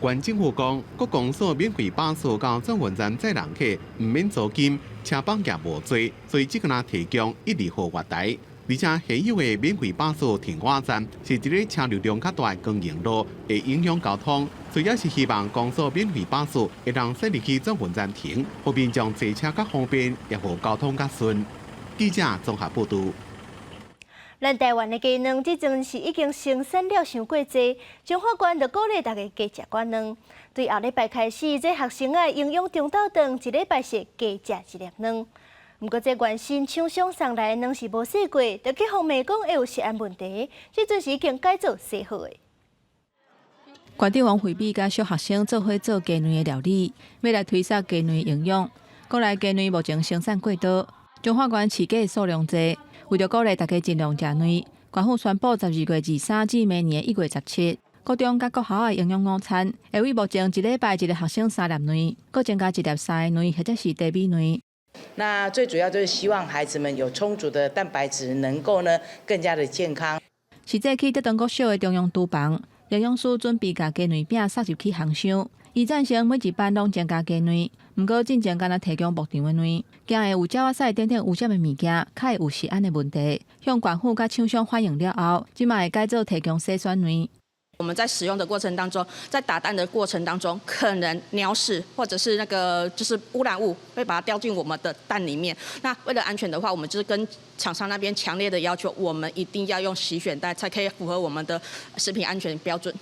[SPEAKER 12] 县政府讲，各公所免费巴士到转运站载人客，唔免租金，车帮也无多，所以只能提供1、2号月台。而且现有的免费巴士停靠站是一个车流量较大的公营路，会影响交通，所以也是希望公所免费巴士会让驶入去转运站停，互民众坐车较方便，也互交通较顺。记者综合报道。
[SPEAKER 1] 咱台湾的鸡卵即阵是已经生产了伤过济，中法官就鼓励大家加食鸡卵。对后礼拜开始，这学生啊营养中昼顿一礼拜是加食1粒卵。不过，这原先厂商送来的卵是无洗过，就去方面讲会有食安问题，这阵是已经改做洗好的。
[SPEAKER 16] 馆长王惠美甲小学生做伙做鸡卵的料理，要来推测鸡卵营养。国内鸡卵目前生产过多，中华县饲鸡数量多，为着鼓励大家尽量食卵，县府宣布12月23至明年1月17，国中甲国校的营养午餐会为目前一礼拜一个学生3粒卵，搁增加1粒3个卵，或者是茶米卵。
[SPEAKER 17] 那最主要就是希望孩子们有充足的蛋白质，能够呢更加的健康。
[SPEAKER 16] 是这去德东国小的中央厨房，营养师准备甲鸡卵饼送入去烘箱。伊赞成每一班拢增加鸡卵，不过进前敢若提供牧场的卵，惊会有鸟仔屎等等污染的物件，较会有食安的问题。向县府甲厂商反映了后，即卖会改做提供洗选卵。
[SPEAKER 18] 我们在使用的过程当中，在打蛋的过程当中，可能鸟屎或者是那个就是污染物会把它掉进我们的蛋里面。那为了安全的话，我们就是跟厂商那边强烈的要求，我们一定要用洗选袋，才可以符合我们的食品安全标准。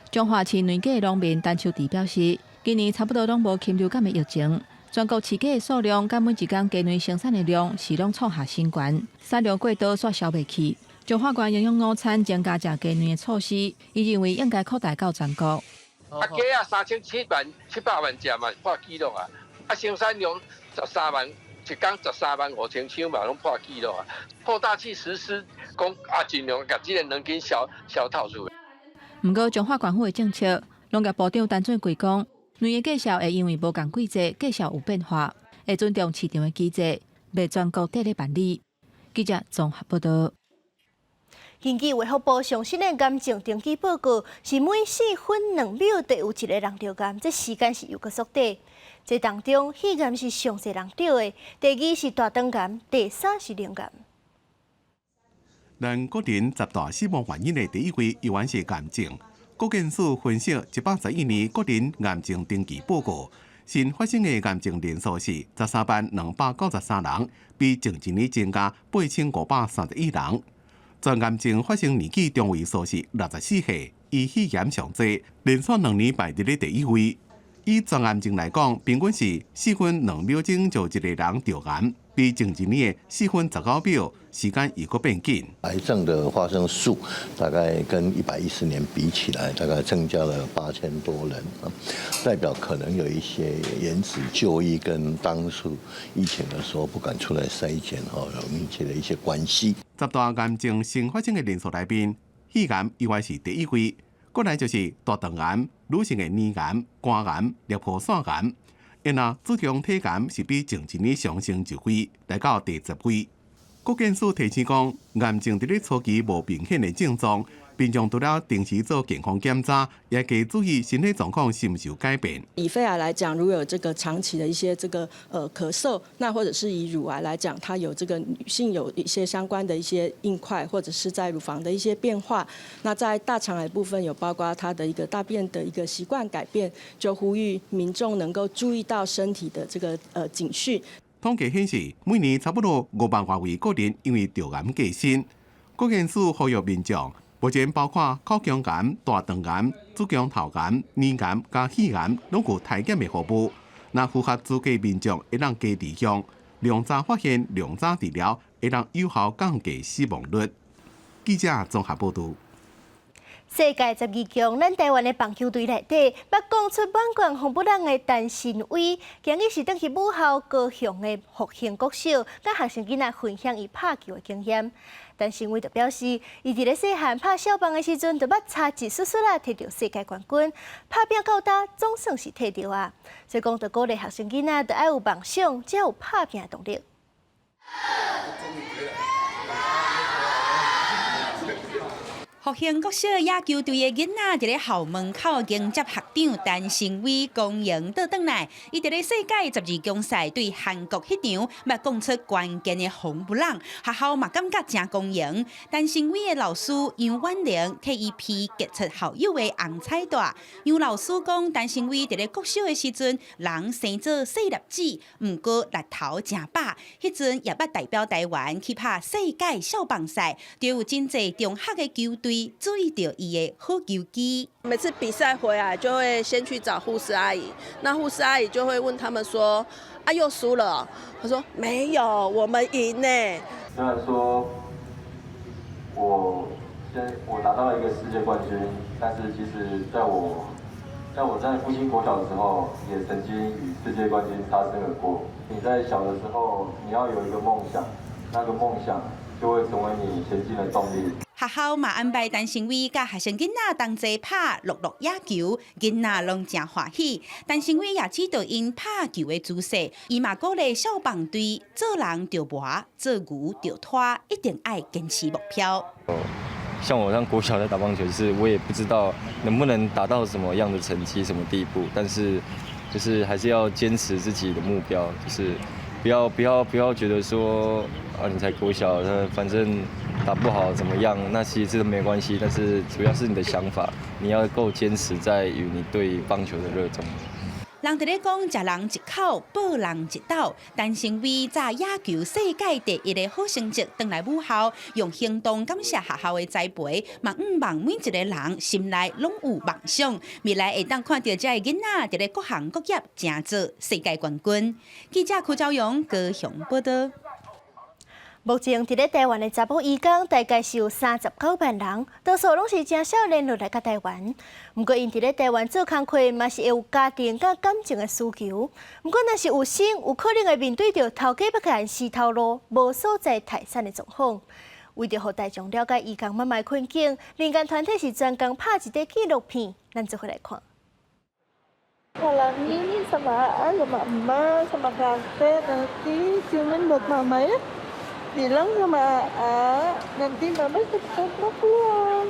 [SPEAKER 16] 中华饲卵鸡的农民陈秋迪表示，今年差不多拢无禽流感的疫情，全国饲鸡的数量甲每一天鸡卵生产的量是拢创下新高，产量过多煞消袂去。中华县营养午餐增加食鸡卵的措施，伊认为应该扩大到全国。
[SPEAKER 20] 鸡啊，3700万只嘛破纪录啊！生产量13万，一天13万5千箱嘛，拢破纪录啊！扩大去实施，讲尽量把这个能跟消套出来。
[SPEAKER 16] 不过，中华县府的政策，农业部长陈俊贵讲，卵的介绍会因为无共季节介绍有变化，会尊重市场的机制，袂全国地咧办理。记者综合报道。
[SPEAKER 1] 经济卫福部上新的癌症登记报告是每4分2秒就有一个人得癌，这时间是又个缩短。这当中，肺癌是上侪人得的，第2是大肠癌，第3是淋癌。
[SPEAKER 12] 咱国人10大死亡原因的第1位依然是癌症。国健署分析111年国人癌症登记报告，新发生的癌症人数是13,293人，比前一年增加8,531人。全癌症发生年纪中位数是64岁，以肺炎上侪，连续2年排伫咧第1位。以全癌症来讲，平均是4分2秒钟就一个人得癌，比前一年的4分19秒时间又搁变紧。
[SPEAKER 28] 癌症的发生数大概跟110年比起来，大概增加了8000多人啊，代表可能有一些延迟就医跟当初疫情的时候不敢出来筛检有密切的一些关系。
[SPEAKER 12] 10大癌症新发生的人数内面，肺癌意外是第1位，过来就是大肠癌、女性的黏癌、肝癌、裂泡腺癌。子宫体癌是比前一年上升1位，来到第10位。国健署提醒讲，癌症伫咧初期无明显的症状，民众除了定期做健康检查，也可以注意身体状况是毋是有改变。
[SPEAKER 2] 以肺癌来讲，如果有这个长期的一些咳嗽，那或者是以乳癌来讲，它有这个女性有一些相关的一些硬块，或者是在乳房的一些变化。那在大肠癌部分有包括它的一个大便的一个习惯改变，就呼吁民众能够注意到身体的这个警讯。
[SPEAKER 12] 统计显示，每年差不多5万多位个人因为着癌过身。国健署呼吁民众，目前包括口腔癌、大肠癌、子宫头癌、咽癌加肺癌，拢有体检的服务。若符合资格民众，会当加治向量早发现、量早治疗，会当有效降低死亡率。记者综合报道。
[SPEAKER 1] 世界12强，咱台湾的棒球队内底，捌讲出满贯红不让的陈信伟，今日是登去母校高雄的复兴国小，甲学生囡仔分享伊拍球的经验。陈信伟就表示，伊伫咧细汉拍小棒的时阵，就捌差一丝丝啦，摕到世界冠军，拍拼到大，总算是摕到啊。所以讲，就鼓励学生囡仔，就爱有梦想，才有拍拼的动力。
[SPEAKER 8] 复兴国小野球队的囡仔伫咧校门口迎接校长陈信伟恭迎倒转来，伊伫咧世界12强赛对韩国迄场，捌讲出关键的红不让，学校嘛感觉真公平。陈信伟的老师杨婉玲替伊批结出校友的红彩带。杨老师讲，陈信伟伫咧国小的时阵，人生做细粒子，毋过力头真把，迄阵也捌代表台湾去拍世界小棒赛，就有真侪中学的球队。注意到伊的好球技，
[SPEAKER 4] 每次比赛回来就会先去找护士阿姨，那护士阿姨就会问他们说：“啊，又输了哦？”他说：“没有，我们赢呢。”
[SPEAKER 6] 虽然说我拿到了一个世界冠军，但是其实在我在复兴国小的时候，也曾经与世界冠军擦身而过。你在小的时候，你要有一个梦想，那个梦想就会成为你前进的动力。
[SPEAKER 8] 学校嘛安排陈信伟甲学生囡仔同齐拍乐野球，囡仔拢真欢喜。陈信伟也指导因拍球的姿势，伊嘛鼓励小棒队做人着磨，做牛着拖，一定爱坚持目标。
[SPEAKER 19] 像我上国小在打棒球，就是我也不知道能不能达到什么样的成绩、什么地步，但是就是还是要坚持自己的目标，就是不要觉得说啊你才国小，反正打不好怎么样，那其实这都没关系，但是主要是你的想法，你要够坚持在于你对棒球的热衷。
[SPEAKER 8] 人伫咧讲，食人一口，报人一斗。陈信伟在野球世界第1的好成绩，回来母校用行动感谢学校的栽培，嘛毋望每一个人心内拢有梦想，未来会当看到这个囡仔伫咧各行各业争做世界冠军。记者柯昭阳高雄报道。
[SPEAKER 1] 目前伫咧台湾的查甫移工大概是有39万人，多数拢是真少年落来到台湾。不过因伫咧台湾做工课，嘛是会有家庭甲感情的需求。不过若是有心，有可能会面对着头家要甲因死头路、无所在泰山的状况。为着互大众了解移工妈妈的困境，民间团体是专工拍一个纪录片，咱做伙来看。
[SPEAKER 21] Malam ini sama sama emak sama kakek nanti cuman buat mama ya. Bilang sama nanti mama cepat pulang.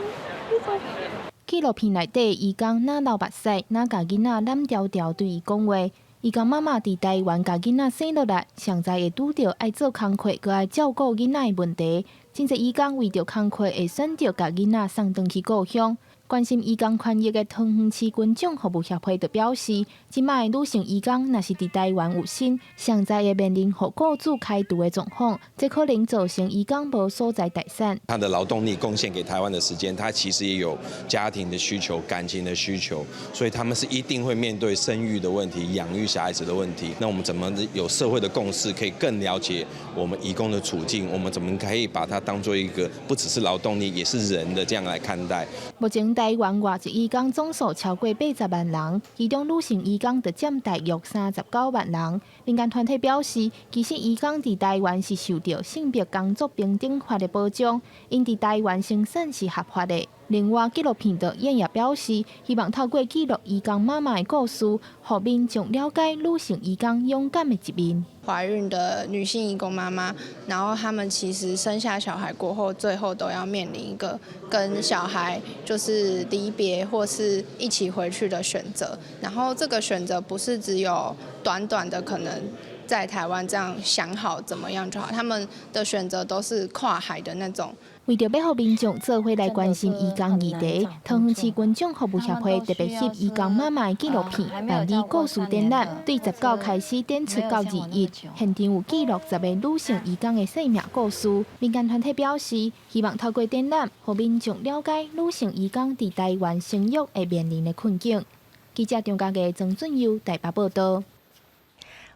[SPEAKER 22] 纪录片内底，移工哪流目屎，哪甲囡仔揽条条对伊讲话。移工妈妈伫台湾甲囡仔生落来，上在会拄着爱做工课，佮爱照顾囡仔的问题。真侪移工为着工课，会选择甲囡仔送转去故乡。关心移工权益的桃园市军种服务协会就表示，即摆女性移工若是伫台湾有心，上在会面临互雇主开除的状况，这可能造成移工无所在待产。
[SPEAKER 23] 他的劳动力贡献给台湾的时间，他其实也有家庭的需求、感情的需求，所以他们是一定会面对生育的问题、养育小孩子的问题。那我们怎么有社会的共识，可以更了解我们移工的处境？我们怎么可以把它当做一个不只是劳动力，也是人的这样来看待？
[SPEAKER 22] 目前台湾外籍移工总数超过80万人，其中女性移工就占大约39万人。民间团体表示，其实移工伫台湾是受到性别工作平等法的保障，因伫台湾生产是合法的。另外，纪录片导演也表示，希望透过记录移工妈妈的故事，让民众了解女性移工勇敢的一面。
[SPEAKER 3] 怀孕的女性移工妈妈，然后她们其实生下小孩过后，最后都要面临一个跟小孩就是离别或是一起回去的选择。然后这个选择不是只有短短的可能在台湾这样想好怎么样就好，他们的选择都是跨海的那种。
[SPEAKER 22] 为着要让民众做伙来关心移工议题，桃园市军种服务协会特别翕移工妈妈的纪录片办理故事展览，对19开始展出到21，现场有记录10个女性移工的生命故事。民间团体表示，希望透过展览，让民众了解女性移工在台湾生育会面临的困境。记者张家的曾俊佑台北报道。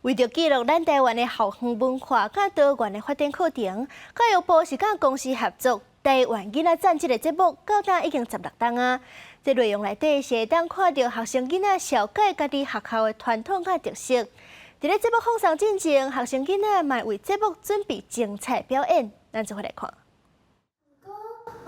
[SPEAKER 1] 为着记录咱台湾的校园文化、甲多元的发展课程，教育部是甲公司合作台湾囡仔赞这个节目，到今已经16档啊。这内容内底是会当看到学生囡仔了解家己学校的传统甲特色。在咧节目放送之前，学生囡仔嘛为节目准备精彩表演，咱做伙来看。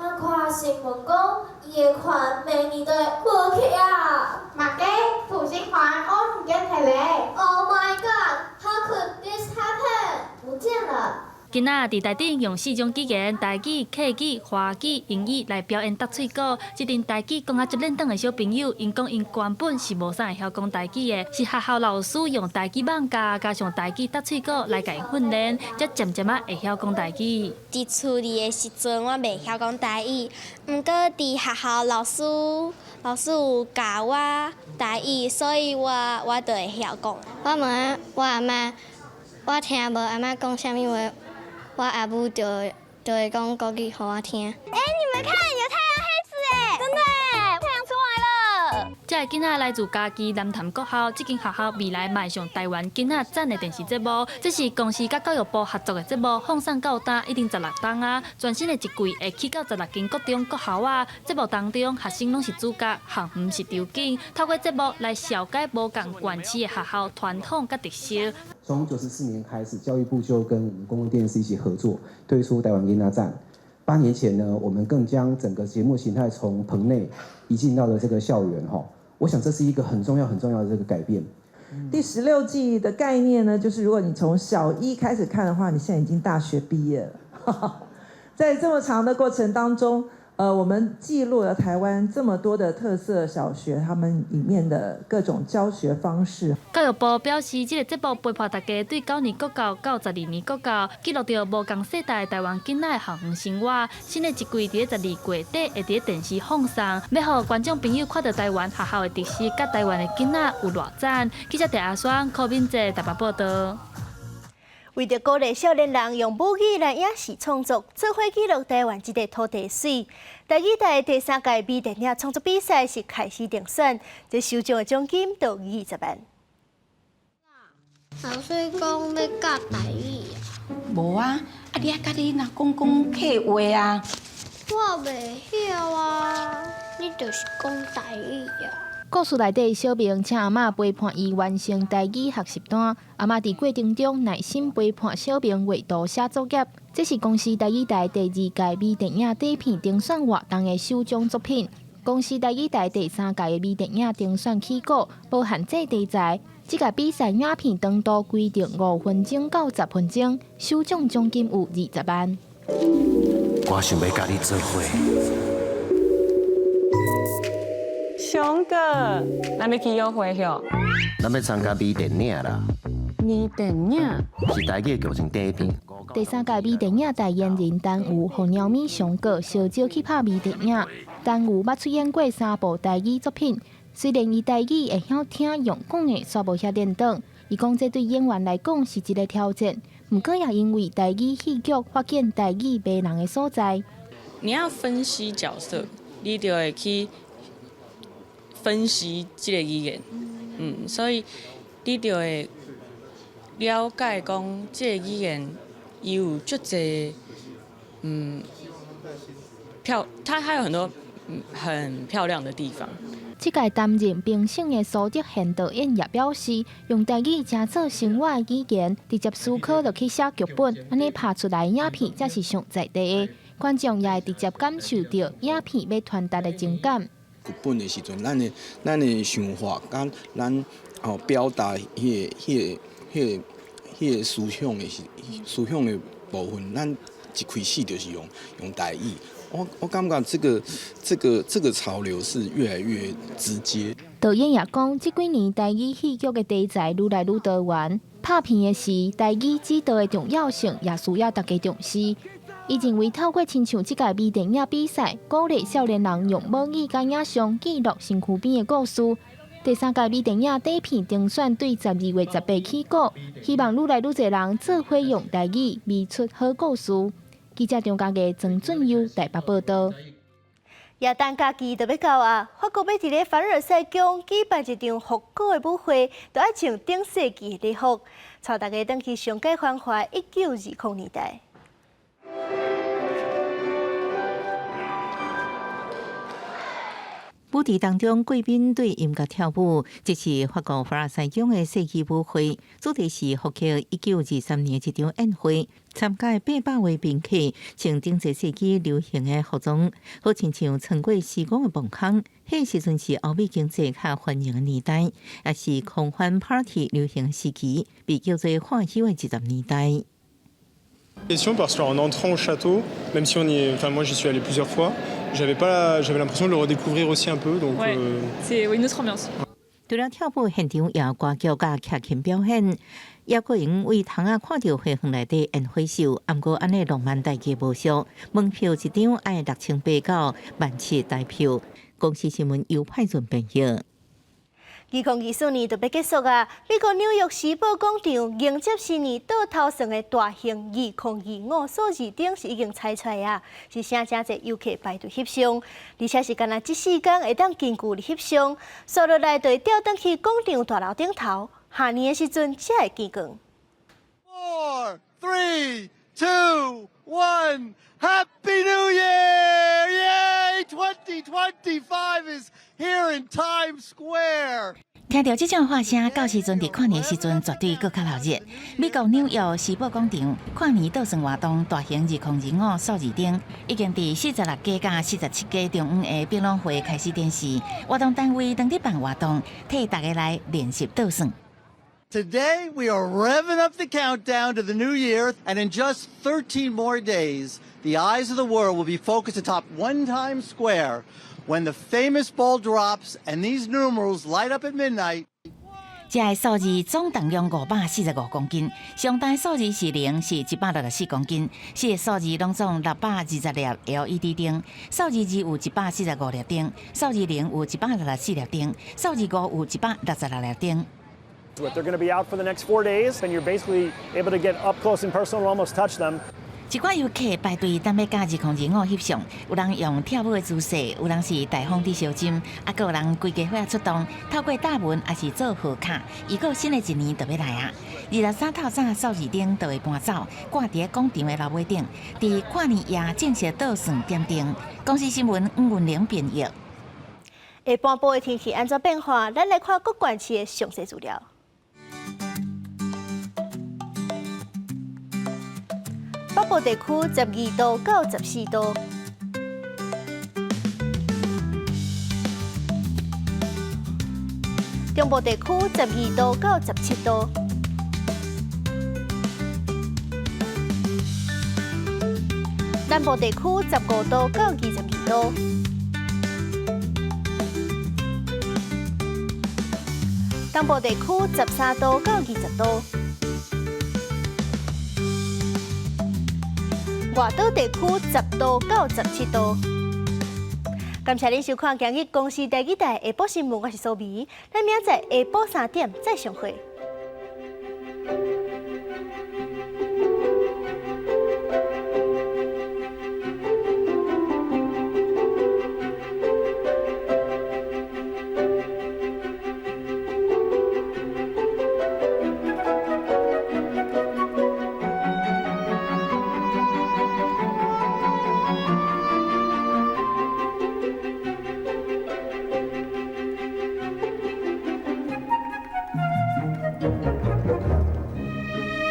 [SPEAKER 5] 我看新闻讲，伊的款明年就会过去啊！马给普星环欧你跟谁嘞 ？Oh my god! How could this happen？ 不见了。
[SPEAKER 9] 囡仔伫台顶用4种语言台语、客语、华语、英语来表演搭喙鼓。这阵台语讲啊足认同的小朋友，因讲因原本是无啥会晓讲台语的，是学校老师用台语网教，加上台语搭喙鼓来甲因训练，才渐渐会晓讲台语。
[SPEAKER 5] 伫厝里的时阵，我袂晓讲台语，毋过伫学校老师有教我台语，所以我就会晓讲。我问我阿妈，我听无阿妈讲啥物话。我阿母就会讲国语给我听。你们看，有太阳黑子哎，真的哎，太阳出来了。
[SPEAKER 9] 这个囡仔来自嘉义南潭国校，这间学校未来迈向台湾囡仔赞的电视节目，这是公司甲教育部合作的节目，放送到今已经16档啊。全新的一季会去到16间国中、国校啊。节目当中，学生拢是主角，项目是场景，透过节目来了解无同县市的学校传统甲特色。
[SPEAKER 10] 从94年开始，教育部就跟我们公共电视一起合作，推出台湾囡仔站。8年前呢，我们更将整个节目形态从棚内移进到了这个校园哈。我想这是一个很重要的这个改变。
[SPEAKER 11] 第16季的概念呢，就是如果你从小1开始看的话，你现在已经大学毕业了。在这么长的过程当中，我们记录了台湾这么多的特色小学，他们里面的各种教学方式。
[SPEAKER 9] 教育部表示，这个节目陪伴大家对9年国教、92年国教，记录到无同世代台湾囡仔的校园生活。新的一季伫12月底会伫电视放送，要互观众朋友看到台湾学校的特色，甲台湾的囡仔有偌赞。记者陈阿双、柯敏哲台北报道。
[SPEAKER 1] 为着鼓励少年人用母语来影视创作，做伙记录台湾这个土地水。台语台第3届微电影创作比赛是开始定选，这首奖的奖金到20万。
[SPEAKER 5] 老师讲要教台语啊？
[SPEAKER 24] 无啊，你甲你若讲客话啊。
[SPEAKER 5] 我袂晓啊，你就是讲台语啊。
[SPEAKER 22] 故事内底，小明请阿嬷陪伴伊完成台语学习单，阿嬷伫过程中耐心陪伴小明画图写作业。这是公司台语台第2届微电影底片评选活动的首奖作品。公司台语台第3届的微电影评选起稿无限制题材，这个比赛影片长度规定5分钟到10分钟，首奖奖金有20万。
[SPEAKER 25] 我想要甲你做伙。
[SPEAKER 26] 熊哥，咱要去约会哟。
[SPEAKER 25] 咱要参加微电影啦。
[SPEAKER 26] 微电影
[SPEAKER 25] 是台语剧情底片。
[SPEAKER 22] 第3届微电影代言人丹有和鸟咪熊哥小招去拍微电影。丹有捌出演过3部台语作品，虽然伊台语会晓听用讲的，却无遐练懂。伊讲这对演员来讲是一个挑战，不过也因为台语戏剧发现台语迷人的所在。
[SPEAKER 26] 你要分析角色，你就会去分析这个语言，所以你就会了解讲这个语言伊有足侪，它有很多很漂亮的地方。
[SPEAKER 22] 这届担任评审的苏德贤导演也表示，用台语真做生活的语言，直接思考落去写剧本，安尼拍出来影片才是上在地的。观众也会直接感受到影片要传达的情感。
[SPEAKER 7] 剧本的时阵，咱的想法，咱表达迄个思想的部分，咱一开始就是用台语。我感觉这个潮流是越来越直接。
[SPEAKER 22] 导演也讲，这几年台语戏剧的题材愈来愈多元，拍片的时，台语指导的重要性也需要大家重视。伊认为透过亲像这届微电影比赛，鼓励少年人用母语甲影像记录身躯边的故事。第3届微电影底片定选对12月18起稿，希望愈来愈多人做伙用台语微出好故事。记者张家嘅曾俊佑台北报道。
[SPEAKER 1] 耶诞假期就要到啊！法国要伫咧凡尔赛宫举办一场复古的舞会，就爱穿顶世纪的礼服，带大家回去上届繁华1920年代。
[SPEAKER 13] 舞池当中，贵宾对音乐跳舞，这是法国凡尔赛宫的世纪舞会，主题是复刻1923年一场宴会。参加的800位宾客穿顶一世纪流行的服装，好亲像穿过时光的梦空。迄时阵是欧美经济较繁荣的年代，也是狂欢 party 流行时期，被叫做欢喜的10年代。
[SPEAKER 14] Parce qu'en entrant au château, même si moi j'y suis allé plusieurs fois, j'avais l'impression de le redécouvrir aussi un peu. Donc,
[SPEAKER 9] c'est une autre ambiance.
[SPEAKER 13] 除了跳舞，现场也有歌剧甲劇琴表演。也个人为窗仔看到花园内底宴会秀，毋过安尼浪漫大家无俗，门票一张爱6889.17台票。公司新闻又派准朋友。
[SPEAKER 1] 2024年就要结束啊！美国纽约时报广场迎接新年倒头算的大型2025数字顶是已经猜出来啊，是啥真侪游客排队翕相，而且是干那这4天会当近距离翕相，所落来就调转去广场大楼顶头，下年的时阵才会见光。
[SPEAKER 15] 4, 3, 2, 1, Happy New Year! Yay! 2025 is here in Times Square.
[SPEAKER 17] 听到这种话声，到时阵伫跨年时阵绝对更较闹热。美国纽约时报广场跨年倒算活动大型2025数字灯，已经伫46家甲47家中央的博览会开始展示。活动单位当日办活动，替大家来练习倒算。
[SPEAKER 15] Today we are revving up the countdown to the new year, and in just 13 more days, the eyes of the world will be focused atop One Times Square when the famous ball drops and these numerals light up at midnight.
[SPEAKER 17] 这个数字总重量545公斤，上大数字是0，是164公斤。4个数字拢总620粒 LED 灯，数字2有145粒灯，数字0有164粒灯，数字5有166粒灯。
[SPEAKER 18] They're going to be out for the next 4 days, and you're basically able to get up close and personal and almost touch them.
[SPEAKER 17] 一寡游客排队等要加2025翕相，有人用跳舞的姿势，有人是大风伫烧针，还有人规家伙出动，透过大门也是做贺卡。预告新的一年就要来啊！23透早数字灯就会搬走，挂伫广场的楼尾顶，伫跨年夜正式倒算点灯。公司新闻吴文玲编译。
[SPEAKER 1] 下半部的天气安怎变化？咱来看各县市的详细资料。北部地区12度到14度，中部地区12度到17度，南部地区15度到22度，东部地区13度到20度。外岛地区10度到17度。感谢您收看今日公视第2台下晡新闻，我是苏眉，咱明仔载下晡3点再相会。